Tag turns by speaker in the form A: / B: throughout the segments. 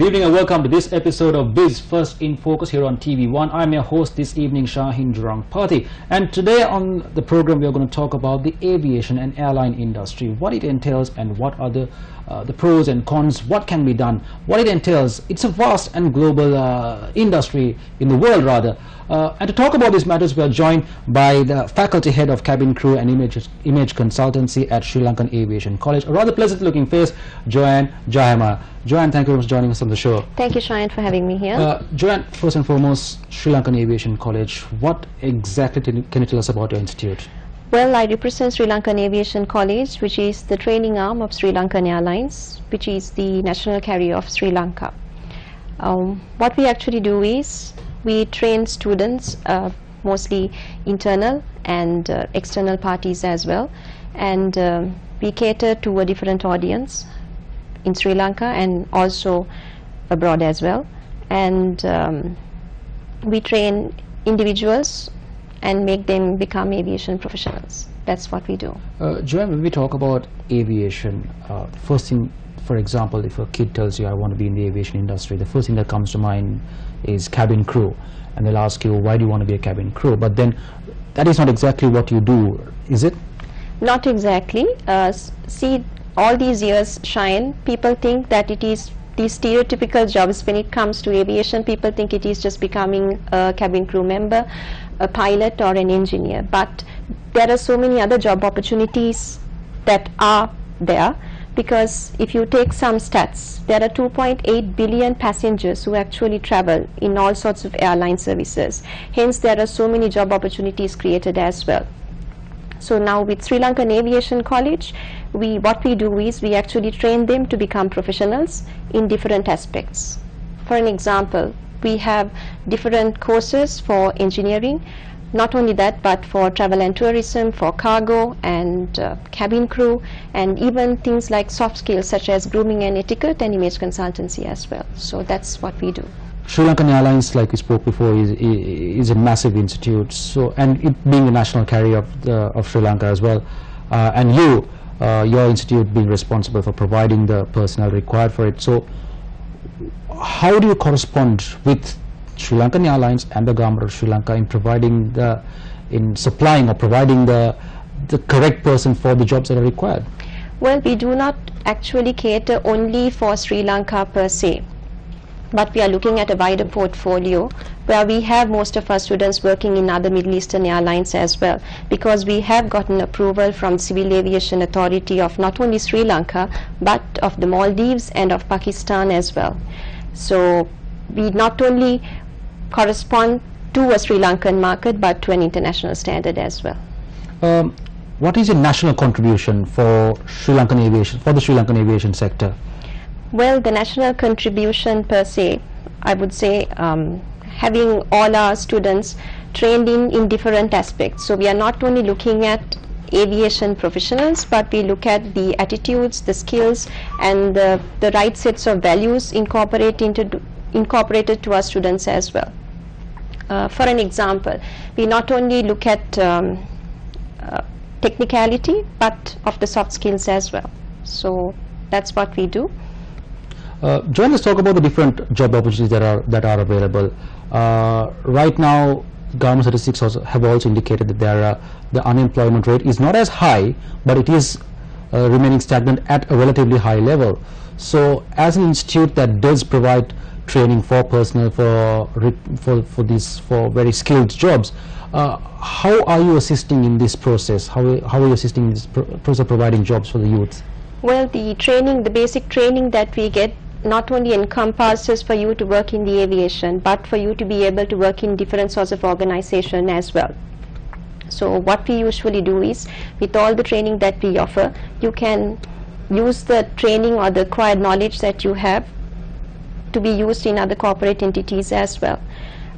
A: Good evening and welcome to this episode of Biz First in Focus here on TV1. I'm your host this evening, Shaheen Jurangpati, and today on the program we are going to talk about the aviation and airline industry, what it entails and what are the pros and cons, what can be done, what it entails. It's a vast and global industry in the world rather. And to talk about these matters, we are joined by the faculty head of cabin crew and image consultancy at Sri Lankan Aviation College, a rather pleasant looking face, Joanne Jayama. Joanne, thank you for joining us on the show.
B: Thank you, Shaheen, for having me here.
A: Joanne, first and foremost, Sri Lankan Aviation College, what exactly can you tell us about your institute?
B: Well, I represent Sri Lankan Aviation College, which is the training arm of Sri Lankan Airlines, which is the national carrier of Sri Lanka. What we actually do is we train students, mostly internal and external parties as well, and we cater to a different audience in Sri Lanka and also abroad as well, and we train individuals and make them become aviation professionals. That's what we do.
A: Joanne, when we talk about aviation, first thing, for example, if a kid tells you I want to be in the aviation industry, the first thing that comes to mind is cabin crew, and they'll ask you, why do you want to be a cabin crew? But then that is not exactly what you do, is it?
B: Not exactly. See, all these years, Shine, people think that it is these stereotypical jobs. When it comes to aviation, people think it is just becoming a cabin crew member, a pilot or an engineer, but there are so many other job opportunities that are there, because if you take some stats, there are 2.8 billion passengers who actually travel in all sorts of airline services. Hence there are so many job opportunities created as well. So now with Sri Lankan Aviation College, what we do is we actually train them to become professionals in different aspects. For an example, we have different courses for engineering, not only that but for travel and tourism, for cargo and cabin crew, and even things like soft skills such as grooming and etiquette and image consultancy as well. So that's what we do.
A: Sri Lankan Airlines, like we spoke before, is a massive institute. So, and it being the national carrier of Sri Lanka as well, and your institute being responsible for providing the personnel required for it. So, how do you correspond with Sri Lankan Airlines and the government of Sri Lanka in providing supplying or providing the correct person for the jobs that are required?
B: Well, we do not actually cater only for Sri Lanka per se, but we are looking at a wider portfolio where we have most of our students working in other Middle Eastern airlines as well, because we have gotten approval from Civil Aviation Authority of not only Sri Lanka but of the Maldives and of Pakistan as well. So we not only correspond to a Sri Lankan market but to an international standard as well.
A: What is your national contribution for Sri Lankan aviation, for the Sri Lankan aviation sector?
B: Well, the national contribution per se, I would say, having all our students trained in different aspects. So we are not only looking at aviation professionals, but we look at the attitudes, the skills and the right sets of values incorporated to our students as well. For an example, we not only look at technicality but of the soft skills as well. So that's what we do.
A: Joanne, let's talk about the different job opportunities that are available. Right now, government statistics have also indicated that the unemployment rate is not as high, but it is remaining stagnant at a relatively high level. So, as an institute that does provide training for personnel for very skilled jobs, how are you assisting in this process? How are you assisting in this process of providing jobs for the youth?
B: Well, the basic training that we get not only encompasses for you to work in the aviation, but for you to be able to work in different sorts of organization as well. So what we usually do is, with all the training that we offer, you can use the training or the acquired knowledge that you have to be used in other corporate entities as well.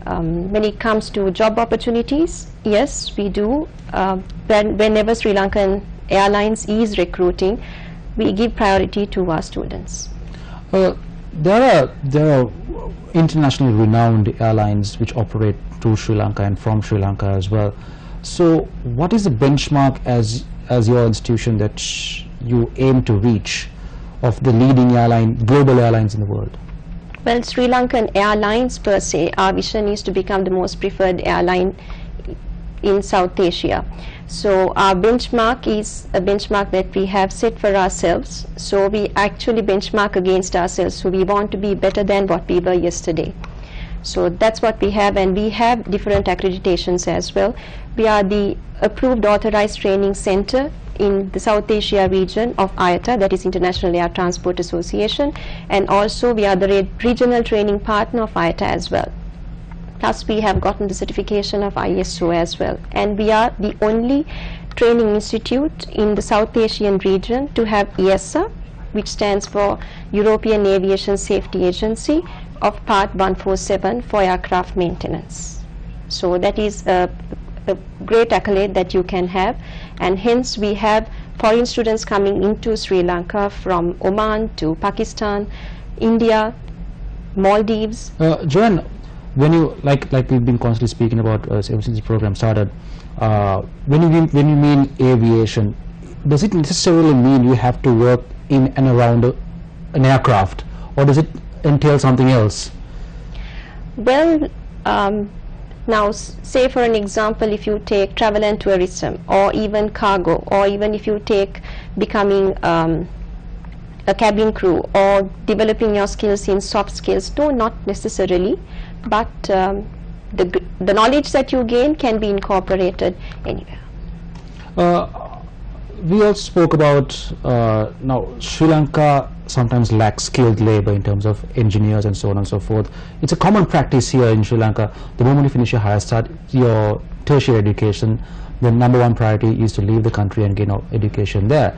B: When it comes to job opportunities, yes, we do. Whenever Sri Lankan Airlines is recruiting, we give priority to our students.
A: There are internationally renowned airlines which operate to Sri Lanka and from Sri Lanka as well. So what is the benchmark as your institution that you aim to reach of the leading global airlines in the world?
B: Well, Sri Lankan Airlines per se, our vision is to become the most preferred airline in South Asia. So our benchmark is a benchmark that we have set for ourselves. So we actually benchmark against ourselves. So we want to be better than what we were yesterday. So that's what we have, and we have different accreditations as well. We are the approved authorized training center in the South Asia region of IATA, that is International Air Transport Association, and also we are the regional training partner of IATA as well. Plus we have gotten the certification of ISO as well, and we are the only training institute in the South Asian region to have EASA, which stands for European Aviation Safety Agency, of Part 147 for aircraft maintenance. So that is a great accolade that you can have, and hence we have foreign students coming into Sri Lanka from Oman to Pakistan, India, Maldives.
A: Joanne, when you like we've been constantly speaking about ever since the program started, when you mean aviation, does it necessarily mean you have to work in and around an aircraft, or does it entail something else?
B: Well, now say for an example, if you take travel and tourism, or even cargo, or even if you take becoming a cabin crew, or developing your skills in soft skills, no, not necessarily, but the knowledge that you gain can be incorporated anywhere.
A: We also spoke about now Sri Lanka sometimes lacks skilled labor in terms of engineers and so on and so forth. It's a common practice here in Sri Lanka. The moment you finish your tertiary education, the #1 priority is to leave the country and gain education there.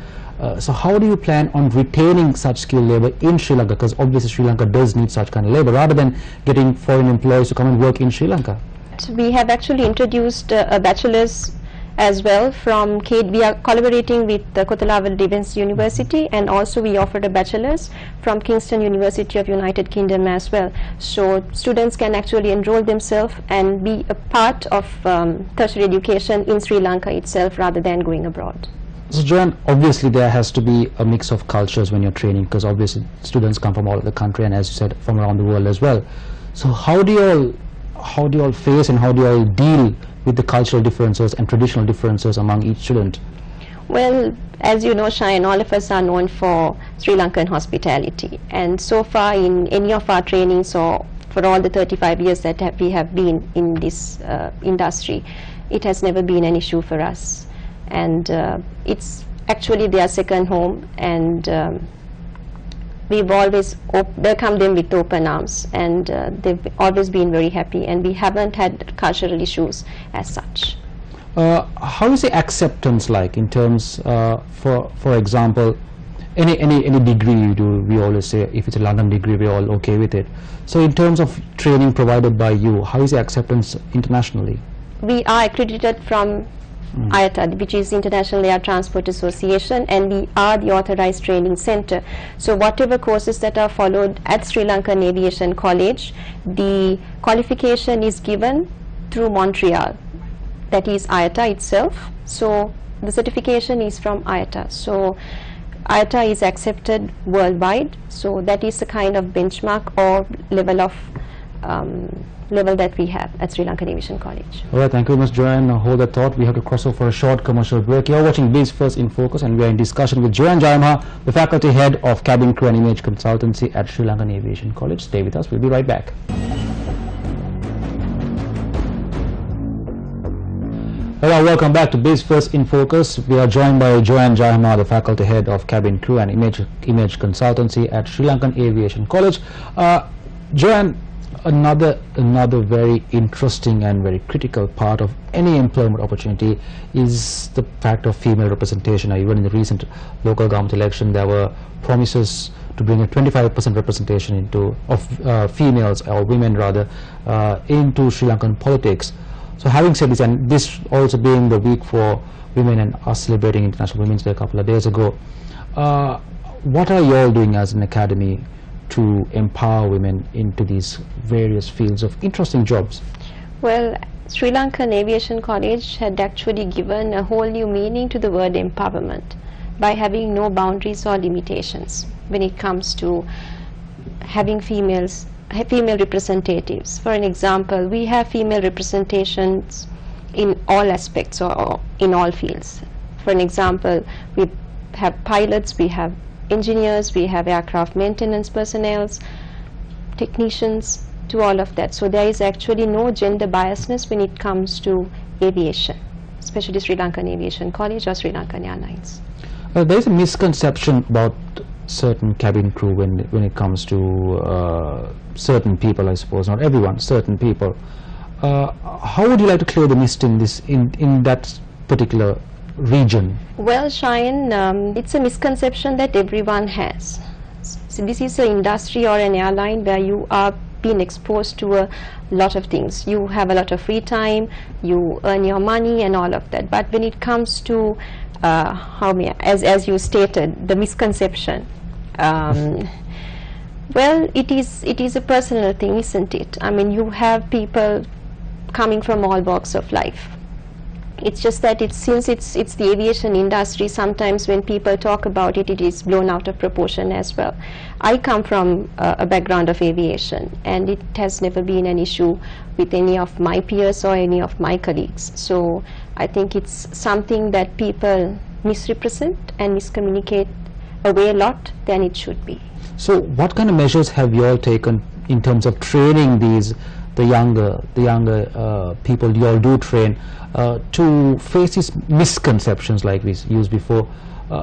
A: So how do you plan on retaining such skilled labor in Sri Lanka? Because obviously Sri Lanka does need such kind of labor, rather than getting foreign employees to come and work in Sri Lanka.
B: So we have actually introduced a bachelor's as well from we are collaborating with the Kotalawala Defence University, and also we offered a bachelor's from Kingston University of United Kingdom as well. So students can actually enroll themselves and be a part of tertiary education in Sri Lanka itself rather than going abroad.
A: So Joanne, obviously there has to be a mix of cultures when you're training, because obviously students come from all over the country, and as you said, from around the world as well. So how do you all face and how do you all deal with the cultural differences and traditional differences among each student?
B: Well, as you know, Shine, all of us are known for Sri Lankan hospitality, and so far in any of our trainings, or for all the 35 years that we have been in this industry, it has never been an issue for us, and it's actually their second home, and we've always welcomed them with open arms, and they've always been very happy, and we haven't had cultural issues as such.
A: How is the acceptance like in terms, for example, any degree you do, we always say if it's a London degree, we're all okay with it. So in terms of training provided by you, how is the acceptance internationally?
B: We are accredited from IATA, which is International Air Transport Association, and we are the authorized training center. So whatever courses that are followed at Sri Lankan Aviation College, the qualification is given through Montreal, that is IATA itself. So the certification is from IATA. So IATA is accepted worldwide. So that is the kind of benchmark or level that we have at Sri Lankan Aviation College.
A: Alright, thank you, Ms. Joanne. Hold that thought. We have to cross over for a short commercial break. You're watching Biz First in Focus, and we are in discussion with Joanne Jayamha, the faculty head of Cabin Crew and Image Consultancy at Sri Lankan Aviation College. Stay with us. We'll be right back. Hello, welcome back to Biz First in Focus. We are joined by Joanne Jayamha, the faculty head of Cabin Crew and Image Consultancy at Sri Lankan Aviation College. Joanne, another very interesting and very critical part of any employment opportunity is the fact of female representation. Even in the recent local government election, there were promises to bring a 25% representation of females, or women rather, into Sri Lankan politics. So having said this, and this also being the week for women and us celebrating International Women's Day a couple of days ago, what are you all doing as an academy to empower women into these various fields of interesting jobs?
B: Well, Sri Lankan Aviation College had actually given a whole new meaning to the word empowerment by having no boundaries or limitations when it comes to having females female representatives. For an example, we have female representations in all aspects or in all fields. For an example, we have pilots, we have engineers, we have aircraft maintenance personnel, technicians, to all of that. So there is actually no gender biasness when it comes to aviation, especially Sri Lankan Aviation College or Sri Lankan Airlines.
A: There is a misconception about certain cabin crew when it comes to certain people, I suppose, not everyone, certain people. How would you like to clear the mist in this in that particular region?
B: Well, Shayan, it's a misconception that everyone has. So this is an industry or an airline where you are being exposed to a lot of things. You have a lot of free time, you earn your money and all of that. But when it comes to as you stated, the misconception, well, it is a personal thing, isn't it? I mean, you have people coming from all walks of life. It's just that since it's the aviation industry, sometimes when people talk about it, it is blown out of proportion as well. I come from a background of aviation, and it has never been an issue with any of my peers or any of my colleagues. So I think it's something that people misrepresent and miscommunicate away a lot than it should be.
A: So what kind of measures have you all taken in terms of training the younger people you all do train to face these misconceptions like we used before?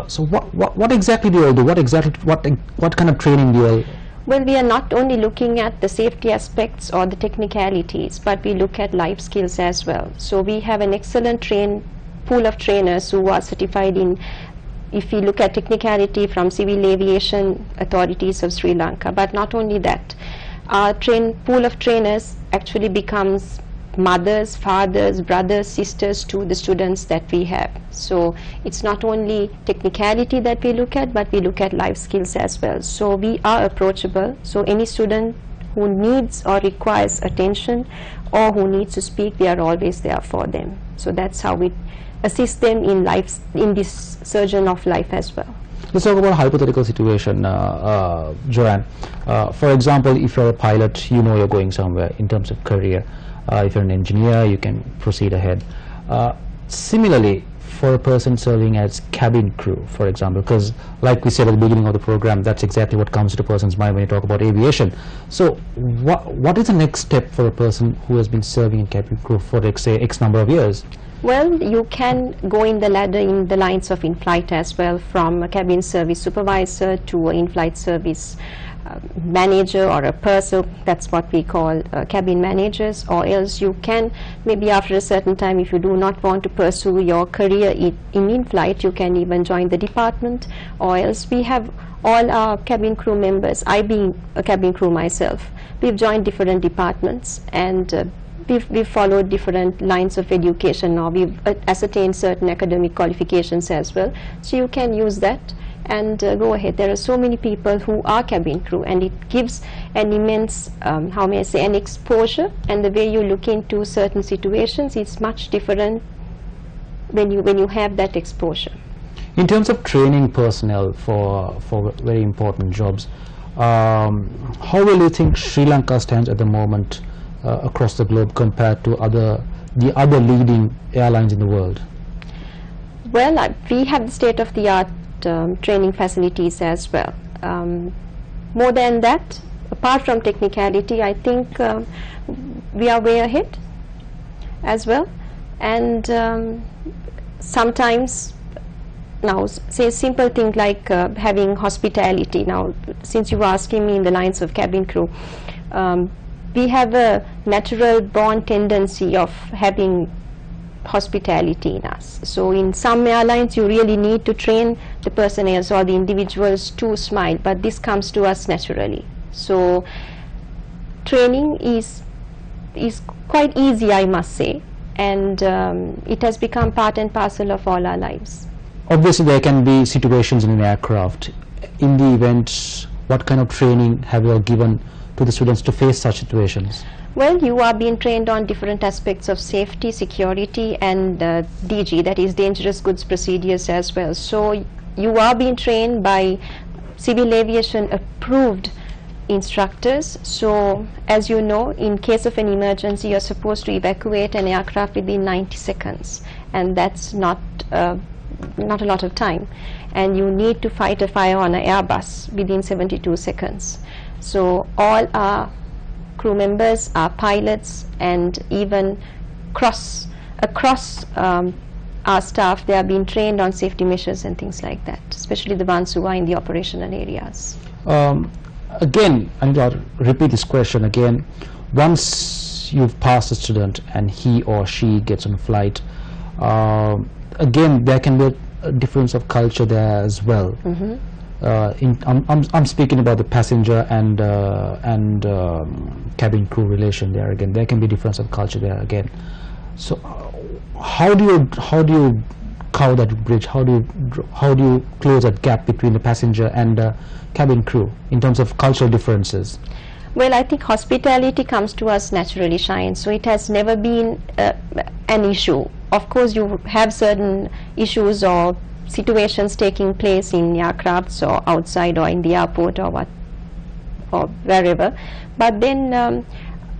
A: So what exactly do you all do? What kind of training do you all?
B: Well, we are not only looking at the safety aspects or the technicalities, but we look at life skills as well. So we have an excellent pool of trainers who are certified in, if we look at technicality, from civil aviation authorities of Sri Lanka. But not only that, our pool of trainers actually becomes mothers, fathers, brothers, sisters to the students that we have. So it's not only technicality that we look at, but we look at life skills as well. So we are approachable. So any student who needs or requires attention or who needs to speak, we are always there for them. So that's how we assist them in this surgeon of life as well.
A: Let's talk about a hypothetical situation, Joanne. For example, if you're a pilot, you know you're going somewhere in terms of career. If you're an engineer, you can proceed ahead. Similarly, for a person serving as cabin crew, for example, because like we said at the beginning of the program, that's exactly what comes to a person's mind when you talk about aviation. So what is the next step for a person who has been serving in cabin crew for, say, X number of years?
B: Well, you can go in the ladder in the lines of in-flight as well, from a cabin service supervisor to an in-flight service manager or a purser. That's what we call cabin managers. Or else you can, maybe after a certain time, if you do not want to pursue your career in-flight, you can even join the department. Or else we have all our cabin crew members, I being a cabin crew myself, we've joined different departments, and we've followed different lines of education, or we've ascertained certain academic qualifications as well. So you can use that and go ahead. There are so many people who are cabin crew, and it gives an immense, how may I say, an exposure, and the way you look into certain situations is much different when you have that exposure.
A: In terms of training personnel for very important jobs, how will you think Sri Lanka stands at the moment across the globe compared to the other leading airlines in the world?
B: Well, we have the state-of-the-art training facilities as well. More than that, apart from technicality, I think we are way ahead as well. And sometimes, now, say a simple thing like having hospitality. Now, since you were asking me in the lines of cabin crew, we have a natural born tendency of having hospitality in us. So in some airlines you really need to train the personnel or the individuals to smile, but this comes to us naturally. So training is quite easy, I must say, and it has become part and parcel of all our lives.
A: Obviously there can be situations in an aircraft. In the event, what kind of training have you all given to the students to face such situations?
B: Well, you are being trained on different aspects of safety, security, and DG, that is dangerous goods procedures as well. So you are being trained by civil aviation approved instructors. So as you know, in case of an emergency, you're supposed to evacuate an aircraft within 90 seconds, and that's not a lot of time, and you need to fight a fire on an Airbus within 72 seconds. So all our crew members, our pilots, and even across our staff, they are being trained on safety measures and things like that, especially the ones who are in the operational areas.
A: Again, I need to repeat this question again. Once you've passed a student and he or she gets on a flight, again, there can be a difference of culture there as well. I'm speaking about the passenger and cabin crew relation there. Again, there can be difference of culture there again. So how do you cover that bridge? How do you close that gap between the passenger and cabin crew in terms of cultural differences?
B: Well, I think hospitality comes to us naturally, Shine, so it has never been an issue. Of course, you have certain issues or situations taking place in aircrafts or outside or in the airport or wherever, but then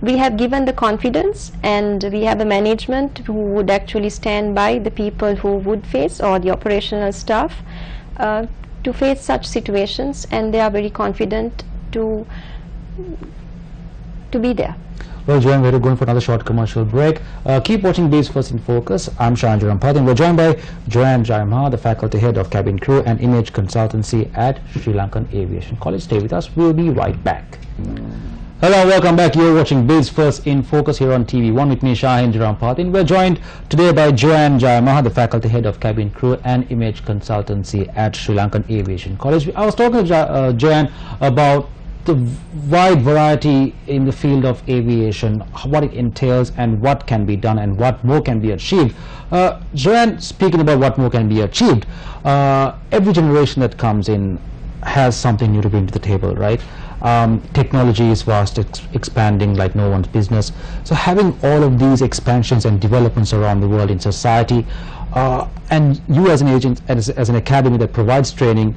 B: we have given the confidence, and we have a management who would actually stand by the people who would face, or the operational staff, to face such situations, and they are very confident to be there.
A: Well, Joanne, we're going for another short commercial break. Keep watching Biz First in Focus. I'm Shahan Jurampati, and we're joined by Joanne Jayamaha, the faculty head of cabin crew and image consultancy at Sri Lankan Aviation College. Stay with us. We'll be right back. Hello, welcome back. You're watching Biz First in Focus here on TV1 with me, Shahan Jurampati. And we're joined today by Joanne Jayamaha, the faculty head of cabin crew and image consultancy at Sri Lankan Aviation College. I was talking to Joanne about the wide variety in the field of aviation, what it entails and what can be done and what more can be achieved. Joanne, speaking about what more can be achieved, every generation that comes in has something new to bring to the table, right? Technology is fast expanding like no one's business. So having all of these expansions and developments around the world in society, and you as an agent, as an academy that provides training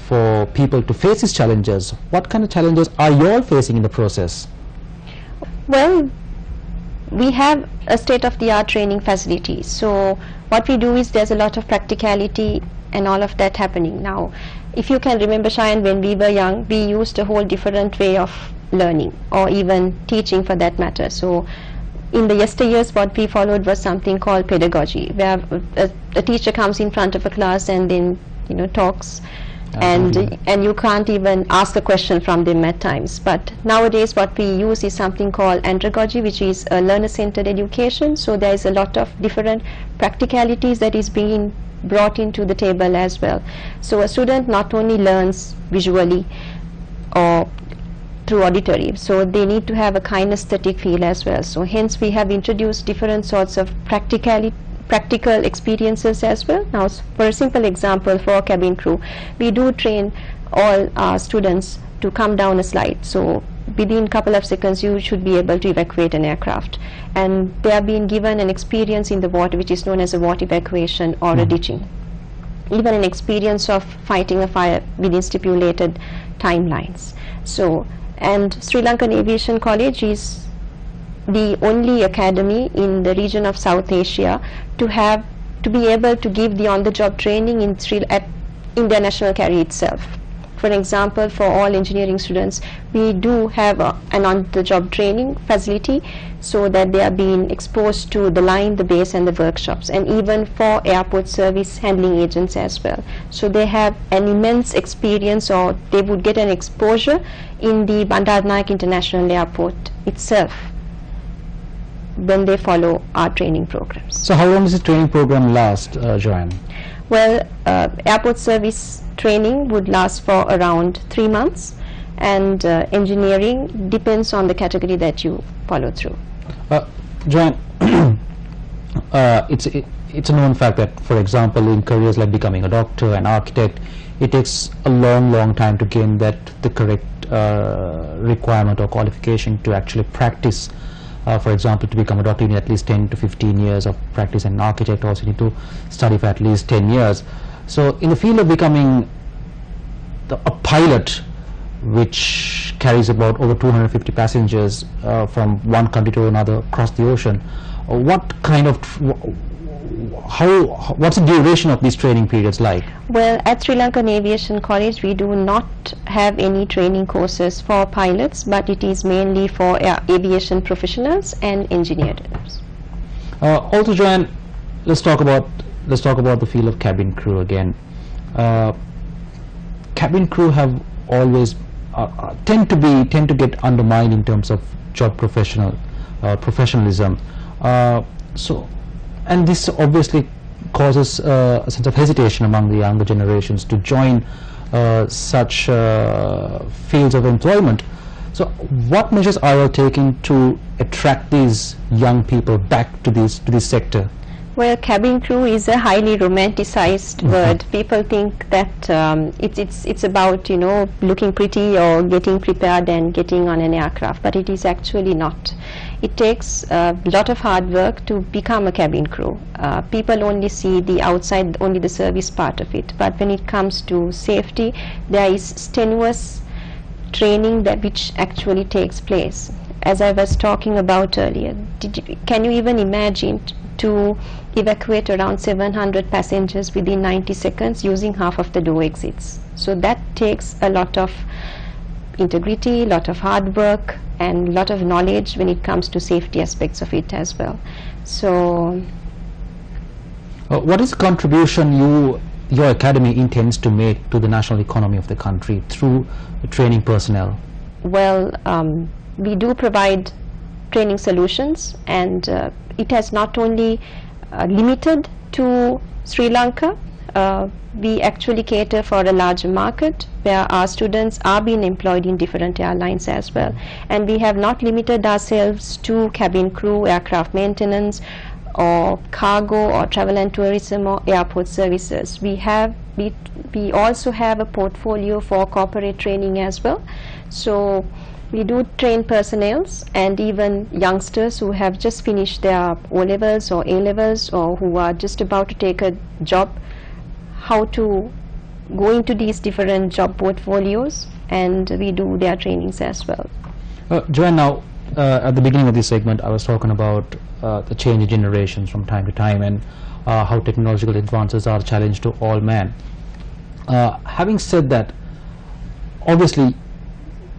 A: for people to face these challenges, what kind of challenges are you all facing in the process?
B: Well, we have a state-of-the-art training facility. So what we do is there's a lot of practicality and all of that happening now. If you can remember, Shayan, when we were young, we used a whole different way of learning, or even teaching for that matter. So in the yesteryears, what we followed was something called pedagogy, where a teacher comes in front of a class and then talks, and you can't even ask a question from them at times. But nowadays what we use is something called andragogy, which is a learner-centered education. So there is a lot of different practicalities that is being brought into the table as well. So a student not only learns visually or through auditory, so they need to have a kinesthetic feel as well. So hence we have introduced different sorts of practical experiences as well. Now, for a simple example, for cabin crew, we do train all our students to come down a slide. So within a couple of seconds you should be able to evacuate an aircraft, and they are being given an experience in the water which is known as a water evacuation or a ditching, even an experience of fighting a fire within stipulated timelines. So, and Sri Lankan Aviation College is the only academy in the region of South Asia to be able to give the on-the-job training in their national carrier itself. For example, for all engineering students, we do have an on-the-job training facility, so that they are being exposed to the line, the base and the workshops, and even for airport service handling agents as well. So they have an immense experience, or they would get an exposure in the Bandaranaike International Airport itself when they follow our training programs.
A: So how long does the training program last, Joanne?
B: Well, airport service training would last for around 3 months, and engineering depends on the category that you follow through.
A: Joanne, it's a known fact that, for example, in careers like becoming a doctor, an architect, it takes a long time to gain the correct requirement or qualification to actually practice. For example, to become a doctor, you need at least 10 to 15 years of practice, and an architect also need to study for at least 10 years. So in the field of becoming a pilot, which carries about over 250 passengers from one country to another across the ocean. What kind of what's the duration of these training periods like?
B: Well, at Sri Lankan Aviation College, we do not have any training courses for pilots, but it is mainly for aviation professionals and engineers.
A: Also, Joanne, let's talk about the field of cabin crew again. Cabin crew have always tend to get undermined in terms of job professionalism. And this obviously causes a sense of hesitation among the younger generations to join such fields of employment. So what measures are you taking to attract these young people back to this sector?
B: Well, cabin crew is a highly romanticized word. People think that it's about, you know, looking pretty or getting prepared and getting on an aircraft, but it is actually not. It takes a lot of hard work to become a cabin crew. People only see the outside, only the service part of it, but when it comes to safety, there is strenuous training which actually takes place. As I was talking about earlier, can you even imagine to evacuate around 700 passengers within 90 seconds using half of the door exits? So that takes a lot of integrity, a lot of hard work, and a lot of knowledge when it comes to safety aspects of it as well. So
A: what is the contribution your academy intends to make to the national economy of the country through training personnel?
B: Well, we do provide training solutions, and it has not only limited to Sri Lanka. We actually cater for a larger market where our students are being employed in different airlines as well, and we have not limited ourselves to cabin crew, aircraft maintenance, or cargo, or travel and tourism, or airport services. We also have a portfolio for corporate training as well. So we do train personnels and even youngsters who have just finished their O-levels or A-levels, or who are just about to take a job, how to go into these different job portfolios, and we do their trainings as well.
A: Joanne, now at the beginning of this segment I was talking about the change in generations from time to time, and how technological advances are a challenge to all men. Having said that, obviously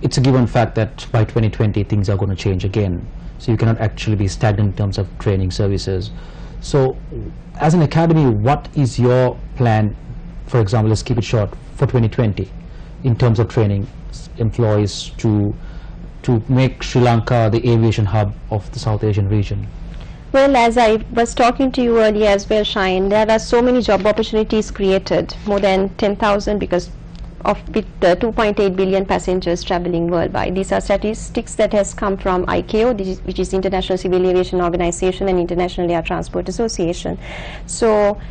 A: it's a given fact that by 2020 things are going to change again, so you cannot actually be stagnant in terms of training services. So as an academy, what is your plan, for example, let's keep it short, for 2020 in terms of training employees to make Sri Lanka the aviation hub of the South Asian region?
B: Well, as I was talking to you earlier as well, Shine, there are so many job opportunities created, more than 10,000, because with the 2.8 billion passengers traveling worldwide. These are statistics that has come from ICAO, which is International Civil Aviation Organization, and International Air Transport Association. So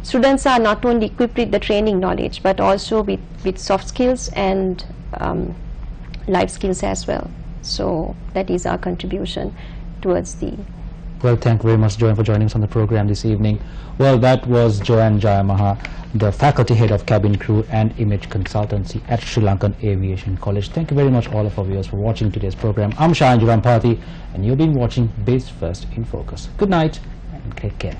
B: students are not only equipped with the training knowledge, but also with soft skills and life skills as well. So that is our contribution towards the...
A: Well, thank you very much, Joanne, for joining us on the program this evening. Well, that was Joanne Jayamaha, the faculty head of cabin crew and image consultancy at Sri Lankan Aviation College. Thank you very much all of our viewers for watching today's program. I'm Shahin Jurampati, and you've been watching Biz First in Focus. Good night and take care.